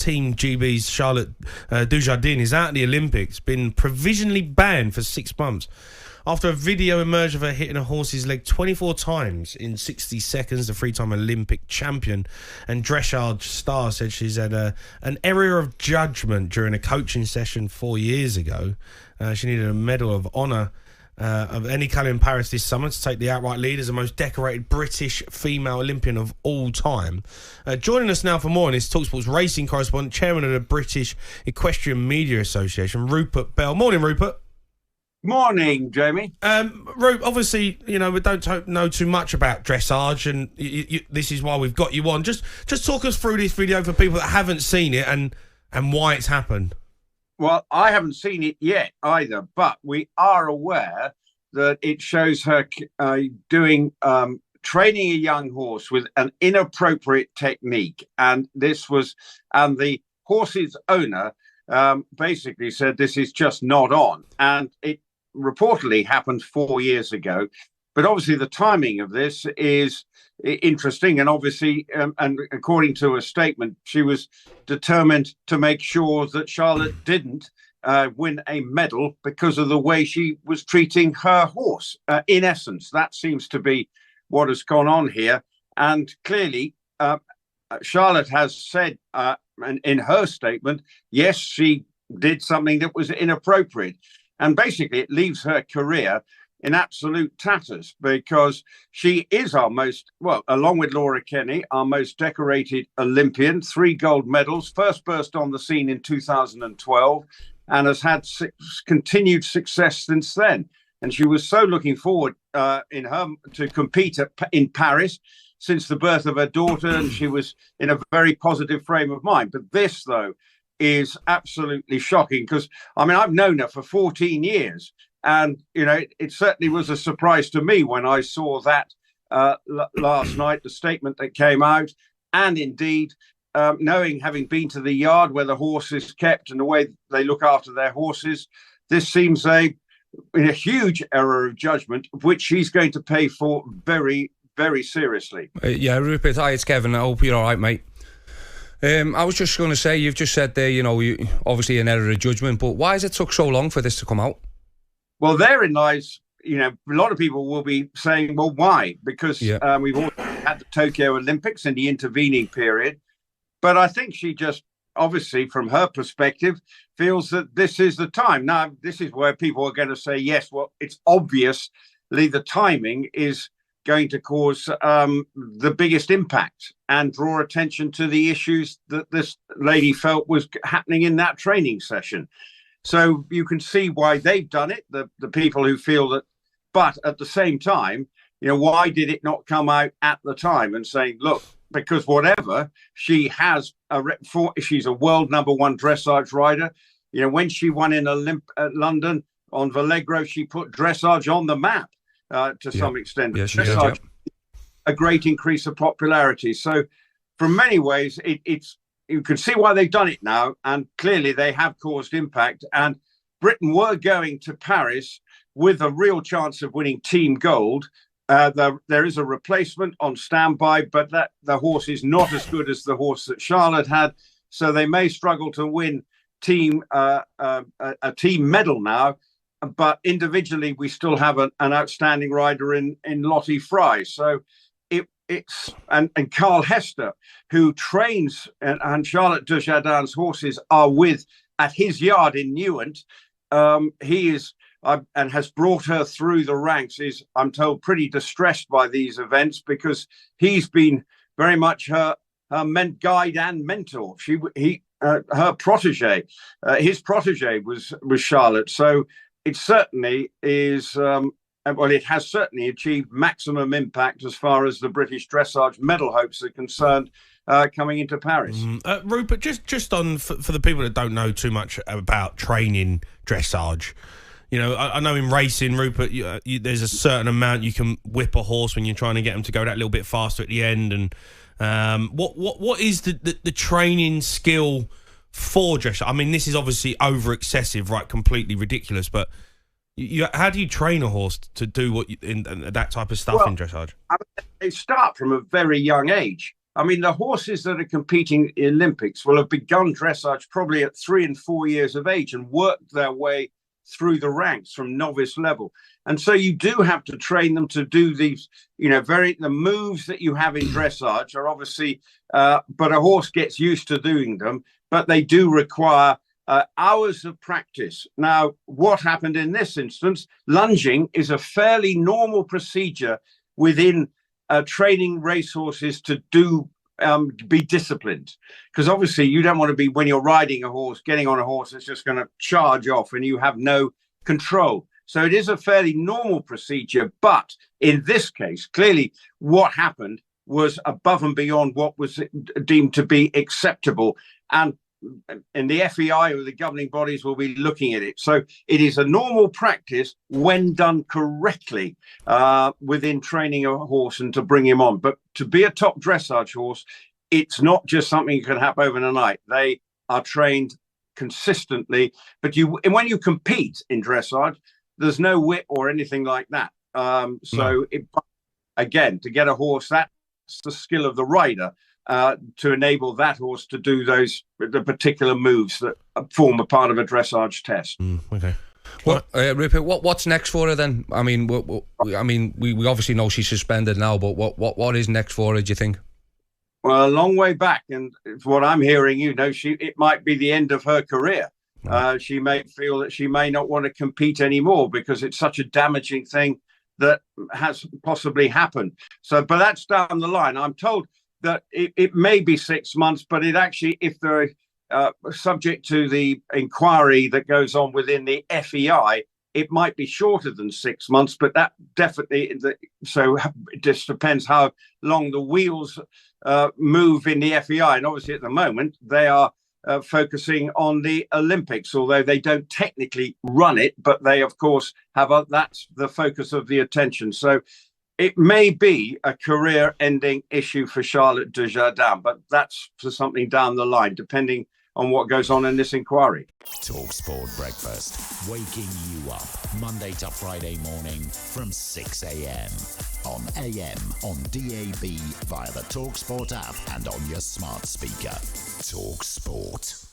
Team GB's Charlotte Dujardin is out of the Olympics, been provisionally banned for 6 months after a video emerged of her hitting a horse's leg 24 times in 60 seconds. The three-time Olympic champion and dressage star said she's had an error of judgment during a coaching session 4 years ago. She needed a Medal of Honour of any colour in Paris this summer to take the outright lead as the most decorated British female Olympian of all time. Joining us now for more on this, talkSPORT's racing correspondent, chairman of the British Equestrian Media Association, Rupert Bell. Morning, Rupert. Morning, Jamie. Rupe, obviously, you know, we don't know too much about dressage, and this is why we've got you on. Just talk us through this video for people that haven't seen it and why it's happened. Well, I haven't seen it yet either, but we are aware that it shows her training a young horse with an inappropriate technique, and the horse's owner basically said this is just not on, and it reportedly happened 4 years ago. But obviously the timing of this is interesting, and obviously, and according to a statement, she was determined to make sure that Charlotte didn't win a medal because of the way she was treating her horse. In essence, that seems to be what has gone on here. And clearly, Charlotte has said in her statement, yes, she did something that was inappropriate. And basically, it leaves her career in absolute tatters, because she is our most, well, along with Laura Kenny, our most decorated Olympian, 3 gold medals, first burst on the scene in 2012, and has had continued success since then. And she was so looking forward to compete in Paris since the birth of her daughter, and she was in a very positive frame of mind. But this, though, is absolutely shocking, because, I mean, I've known her for 14 years. And, you know, it certainly was a surprise to me when I saw that last night, the statement that came out. And indeed, having been to the yard where the horse is kept and the way they look after their horses, this seems a huge error of judgment, which she's going to pay for very, very seriously. Yeah, Rupert, hi, it's Kevin. I hope you're all right, mate. I was just going to say, you've just said there, you know, obviously an error of judgment, but why has it took so long for this to come out? Well, therein lies, you know, a lot of people will be saying, well, why? Because we've all had the Tokyo Olympics in the intervening period. But I think she just, obviously, from her perspective, feels that this is the time. Now, this is where people are going to say, yes, well, it's obviously the timing is going to cause the biggest impact and draw attention to the issues that this lady felt was happening in that training session. So you can see why they've done it, the people who feel that. But at the same time, you know, why did it not come out at the time and saying, look, because whatever, she has she's a world #1 dressage rider. You know, when she won in London on Vallegro, she put dressage on the map to some extent. Yes, dressage, a great increase of popularity. So from many ways, it's you can see why they've done it now, and clearly they have caused impact. And Britain were going to Paris with a real chance of winning team gold. There is a replacement on standby, but the horse is not as good as the horse that Charlotte had, so they may struggle to win a team medal now. But individually, we still have an outstanding rider in Lottie Fry. So it's Carl Hester, who trains and Charlotte Dujardin's horses are with at his yard in Newent. He is and has brought her through the ranks. Is, I'm told, pretty distressed by these events, because he's been very much her guide and mentor. Her protege, his protege was Charlotte. So it certainly is. Well, it has certainly achieved maximum impact as far as the British dressage medal hopes are concerned coming into Paris. Rupert, just on for the people that don't know too much about training dressage, you know, I know in racing, Rupert, there's a certain amount you can whip a horse when you're trying to get them to go that little bit faster at the end. And what is the training skill for dressage? I mean, this is obviously over excessive, right? Completely ridiculous, but. How do you train a horse to do in that type of stuff in dressage? They start from a very young age. I mean, the horses that are competing in Olympics will have begun dressage probably at 3 and 4 years of age and worked their way through the ranks from novice level. And so you do have to train them to do these, the moves that you have in dressage are obviously, but a horse gets used to doing them, but they do require hours of practice. Now, what happened in this instance, lunging is a fairly normal procedure within training racehorses to do be disciplined, because obviously you don't want to be, when you're riding a horse, getting on a horse that's just going to charge off and you have no control. So it is a fairly normal procedure, but in this case, clearly what happened was above and beyond what was deemed to be acceptable, and the FEI or the governing bodies will be looking at it. So it is a normal practice when done correctly within training a horse and to bring him on. But to be a top dressage horse, it's not just something you can happen overnight. They are trained consistently. But when you compete in dressage, there's no whip or anything like that. Again, to get a horse, that's the skill of the rider. To enable that horse to do the particular moves that form a part of a dressage test. Okay. Well, Rupert, what's next for her then? I mean, we obviously know she's suspended now, but what is next for her, do you think? Well, a long way back, and what I'm hearing, it might be the end of her career. Right. She may feel that she may not want to compete anymore because it's such a damaging thing that has possibly happened. So, but that's down the line. I'm told that it may be 6 months, but it actually, if they're subject to the inquiry that goes on within the FEI, it might be shorter than 6 months, but that definitely, so it just depends how long the wheels move in the FEI. And obviously at the moment, they are focusing on the Olympics, although they don't technically run it, but they, of course, that's the focus of the attention. So it may be a career-ending issue for Charlotte Dujardin, but that's for something down the line, depending on what goes on in this inquiry. talkSPORT Breakfast, waking you up Monday to Friday morning from 6 a.m. on AM, on DAB, via the talkSPORT app and on your smart speaker. talkSPORT.